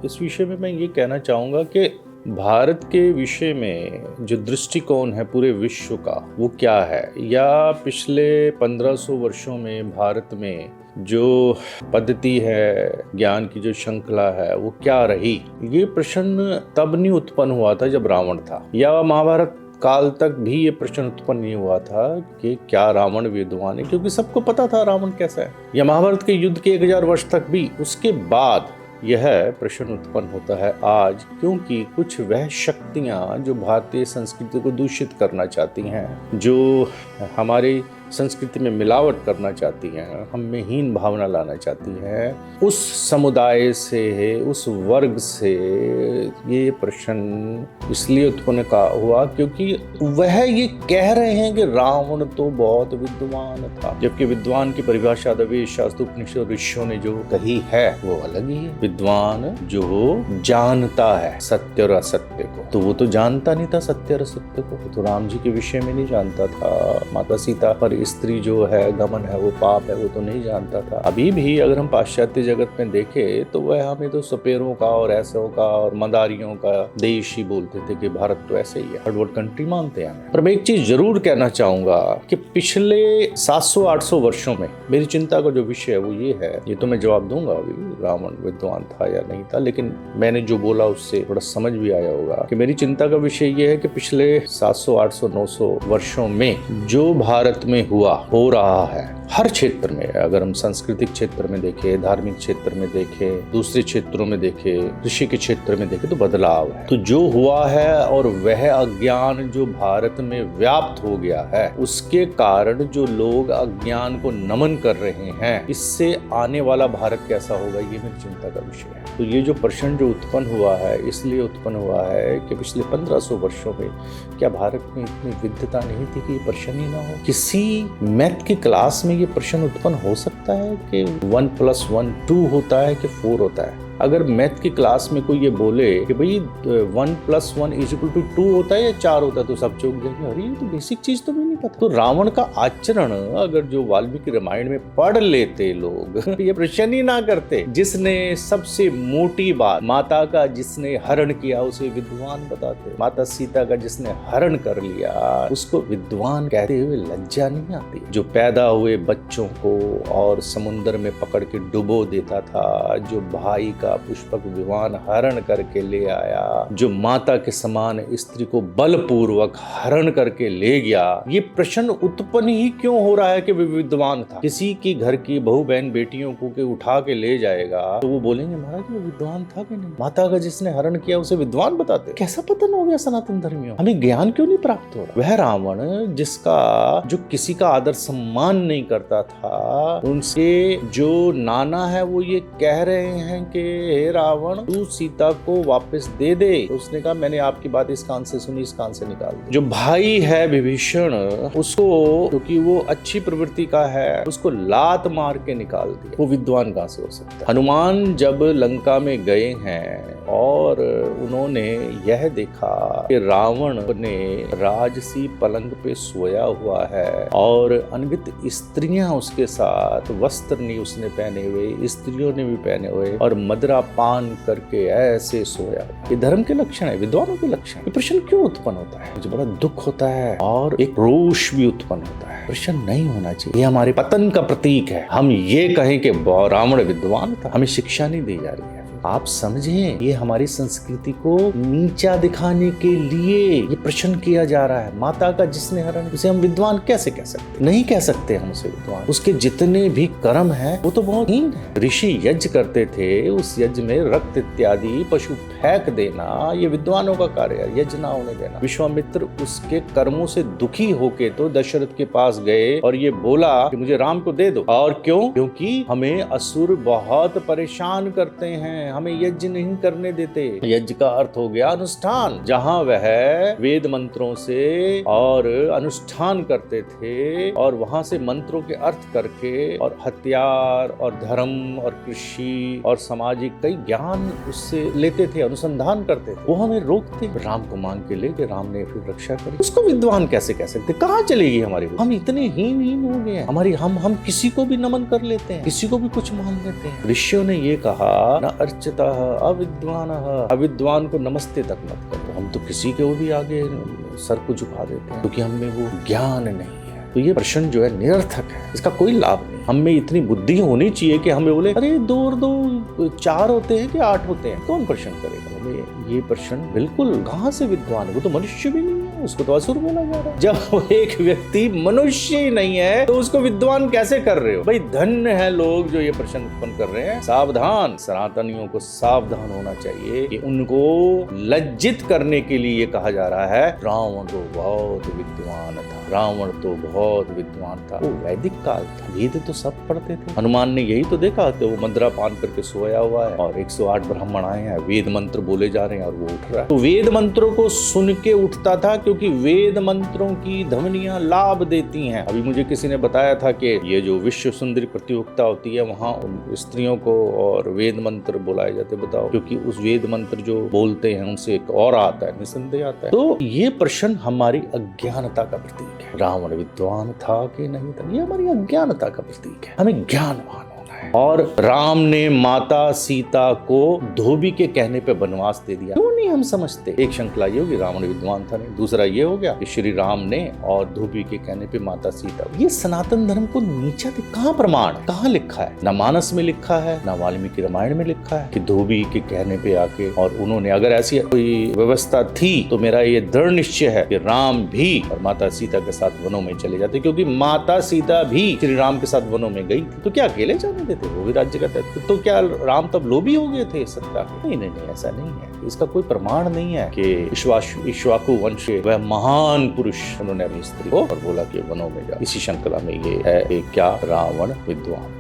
इस विषय में मैं ये कहना चाहूँगा कि भारत के विषय में जो दृष्टिकोण है पूरे विश्व का वो क्या है, या पिछले 1500 वर्षों में भारत में जो पद्धति है, ज्ञान की जो श्रृंखला है वो क्या रही। ये प्रश्न तब नहीं उत्पन्न हुआ था जब रावण था, या महाभारत काल तक भी ये प्रश्न उत्पन्न नहीं हुआ था कि क्या रावण विद्वान है, क्योंकि सबको पता था रावण कैसा है। या महाभारत के युद्ध के 1000 वर्ष तक भी उसके बाद यह प्रश्न उत्पन्न होता है आज, क्योंकि कुछ वह शक्तियां जो भारतीय संस्कृति को दूषित करना चाहती हैं, जो हमारी संस्कृति में मिलावट करना चाहती हैं, हम में हीन भावना लाना चाहती हैं, उस समुदाय से, उस वर्ग से ये प्रश्न इसलिए उत्पन्न हुआ क्योंकि वह ये कह रहे हैं कि रावण तो बहुत विद्वान था, जबकि विद्वान की परिभाषा वेद शास्त्र उपनिषद ऋषियों ने जो कही है वो अलग ही है। विद्वान जो जानता है सत्य और असत्य को, तो वो तो जानता नहीं था सत्य और असत्य को, तो राम जी के विषय में नहीं जानता था। माता सीता पर स्त्री जो है गमन है वो पाप है, वो तो नहीं जानता था। अभी भी अगर हम पाश्चात्य जगत में देखें तो वह हमें तो सपेरों का और ऐसों का और मदारियों का देश ही बोलते थे कि भारत तो ऐसे ही है, थर्ड वर्ल्ड कंट्री मानते हैं। पर मैं एक चीज जरूर कहना चाहूंगा कि पिछले 700-800 वर्षों में मेरी चिंता का जो विषय है वो ये है, ये तो मैं जवाब दूंगा अभी रावण विद्वान था या नहीं था, लेकिन मैंने जो बोला उससे थोड़ा समझ भी आया होगा कि मेरी चिंता का विषय ये है कि पिछले 700, 800, 900 वर्षों में जो भारत में हो रहा है हर क्षेत्र में, अगर हम सांस्कृतिक क्षेत्र में देखें, धार्मिक क्षेत्र में देखें, दूसरे क्षेत्रों में देखें, कृषि के क्षेत्र में देखें, तो बदलाव है। तो जो हुआ है और वह अज्ञान जो भारत में व्याप्त हो गया है, उसके कारण जो लोग अज्ञान को नमन कर रहे हैं, इससे आने वाला भारत कैसा होगा, ये मेरी चिंता का विषय है। तो ये जो प्रश्न जो उत्पन्न हुआ है इसलिए उत्पन्न हुआ है कि पिछले 1500 वर्षों में क्या भारत में इतनी विद्वता नहीं थी कि ये प्रश्न ही ना हो। किसी मैथ की क्लास में ये प्रश्न उत्पन्न हो सकता है कि 1 + 1 2 होता है कि 4 होता है। अगर मैथ की क्लास में कोई ये बोले कि भाई 1 + 1 = 2 होता है या 4 होता है, तो सब चौंक जाएंगे, अरे ये तो बेसिक चीज तो भी नहीं पता। तो रावण का आचरण अगर जो वाल्मीकि रामायण में पढ़ लेते लोग ये प्रश्न ही ना करते, जिसने सबसे मोटी बात माता का जिसने हरण किया उसे विद्वान बताते, माता सीता का जिसने हरण कर लिया उसको विद्वान कहते हुए लज्जा नहीं आती। जो पैदा हुए बच्चों को और समुद्र में पकड़ के डुबो देता था, जो भाई का पुष्पक विमान हरण करके ले आया, जो माता के समान स्त्री को बलपूर्वक हरण करके ले गया, ये प्रश्न उत्पन्न ही क्यों हो रहा है कि विद्वान था। किसी की घर की बहू बहन बेटियों को के उठा के ले जाएगा तो वो बोलेंगे महाराज वो विद्वान था कि नहीं, माता का जिसने हरण किया उसे विद्वान बताते। कैसा पतन हो गया सनातन धर्मियों, हमें ज्ञान क्यों नहीं प्राप्त हो रहा। वह रावण जिसका जो किसी का आदर सम्मान नहीं करता था, उनसे जो नाना है वो ये कह रहे हैं कि हे रावण तू सीता को वापस दे दे, तो उसने कहा मैंने आपकी बात इस कान से सुनी, इस कान से निकाल दी। जो भाई है विभीषण, उसको क्योंकि वो अच्छी प्रवृत्ति का है उसको लात मार के निकाल दिया, वो विद्वान कहां से हो सकता है। हनुमान जब लंका में गए हैं और उन्होंने यह देखा कि रावण ने राजसी पलंग पे सोया हुआ है और अनगिनत स्त्रियां उसके साथ, वस्त्र नहीं उसने पहने हुए, स्त्रियों ने भी पहने हुए, और मदिरा पान करके ऐसे सोया। ये धर्म के लक्षण है, विद्वानों के लक्षण। ये प्रश्न क्यों उत्पन्न होता है, मुझे बड़ा दुख होता है और एक रोष भी उत्पन्न होता है। प्रश्न नहीं होना चाहिए, ये हमारे पतन का प्रतीक है। हम ये कहें कि रावण विद्वान था, हमें शिक्षा नहीं दी जा रही है। आप समझें, ये हमारी संस्कृति को नीचा दिखाने के लिए ये प्रश्न किया जा रहा है। माता का जिसने हरण, उसे हम विद्वान कैसे कह सकते? नहीं कह सकते हम उसे विद्वान। उसके जितने भी कर्म हैं वो तो बहुत हीन है। ऋषि यज्ञ करते थे, उस यज्ञ में रक्त इत्यादि पशु फेंक देना ये विद्वानों का कार्य है, यज्ञ ना होने देना। विश्वामित्र उसके कर्मों से दुखी होके तो दशरथ के पास गए और ये बोला कि मुझे राम को दे दो। और क्यों? क्योंकि हमें असुर बहुत परेशान करते हैं, हमें यज्ञ नहीं करने देते। यज्ञ का अर्थ हो गया अनुष्ठान, जहां वह वेद मंत्रों से और अनुष्ठान करते थे और वहां से मंत्रों के अर्थ करके और हथियार और धर्म और कृषि और सामाजिक कई ज्ञान उससे लेते थे, अनुसंधान करते थे। वो हमें रोकते, राम को मांग के लेके राम ने फिर रक्षा करी। उसको विद्वान कैसे कह सकते? कहाँ चलेगी हमारी? हम इतने हीन हो गए हैं, हमारी हम किसी को भी नमन कर लेते हैं, किसी को भी कुछ मान लेते हैं। ऋषियों ने ये कहा, न अर्चितः अविद्वानः, अविद्वान को नमस्ते तक मत करो। हम तो किसी के भी आगे सर को झुका देते हैं क्योंकि हमें वो ज्ञान नहीं है। तो ये प्रश्न जो है निरर्थक है, इसका कोई लाभ नहीं। हमें इतनी बुद्धि होनी चाहिए कि हमें बोले अरे 2 और 2 4 होते हैं कि 8 होते हैं, कौन प्रश्न करेगा? हमें ये प्रश्न बिल्कुल कहाँ से विद्वान है? वो तो मनुष्य भी नहीं है, उसको तो असुर बोला जा रहा है। जब एक व्यक्ति मनुष्य ही नहीं है तो उसको विद्वान कैसे कर रहे हो? भाई धन्य है लोग जो ये प्रश्न उत्पन्न कर रहे हैं। सावधान, सनातनियों को सावधान होना चाहिए कि उनको लज्जित करने के लिए ये कहा जा रहा है रावण तो बहुत विद्वान था, रावण तो बहुत विद्वान था। वो वैदिक काल था, वेद तो सब पढ़ते थे। हनुमान ने यही तो देखा कि वो मंद्रा पान करके सोया हुआ है और 108 ब्राह्मण आए हैं, वेद मंत्र बोले जा रहे हैं और वो उठ रहा है। तो वेद मंत्रों को सुन के उठता था क्योंकि वेद मंत्रों की ध्वनियां लाभ देती हैं। अभी मुझे किसी ने बताया था कि ये जो विश्व सुंदरी प्रतियोगिता होती है वहां स्त्रियों को और वेद मंत्र बुलाए जाते। बताओ, क्योंकि उस वेद मंत्र जो बोलते हैं उनसे एक और आता है, निसंदेह आता है। तो ये प्रश्न हमारी अज्ञानता का प्रतीक है। रावण विद्वान था कि नहीं था, ये हमारी अज्ञानता का प्रतीक है। हमें ज्ञानवान होना है। और राम ने माता सीता को धोबी के कहने पे वनवास दे दिया। क्यों नहीं हम समझते? एक श्रृंखला ये होगी रावण विद्वान था नहीं, दूसरा ये हो गया कि श्री राम ने और धोबी के कहने पे माता सीता। ये सनातन धर्म को नीचा कहाँ प्रमाण है, कहाँ लिखा है? ना मानस में लिखा है, ना वाल्मीकि रामायण में लिखा है कि धोबी के कहने पे आके और उन्होंने, अगर ऐसी कोई व्यवस्था थी तो मेरा ये दृढ़ निश्चय है कि राम भी और माता सीता के साथ वनों में चले जाते, क्योंकि माता सीता भी श्री राम के साथ वनों में गई थी। तो क्या अकेले जाने देते? वो भी राज्य का था। तो क्या राम तब लोभी हो गए थे सत्ता के? नहीं नहीं नहीं, ऐसा नहीं है। इसका कोई प्रमाण नहीं है कि इक्ष्वाकु वंश के वह महान पुरुष उन्होंने अपनी स्त्री को और बोला कि वनों में जा। इसी श्रृंखला में ये है कि क्या रावण विद्वान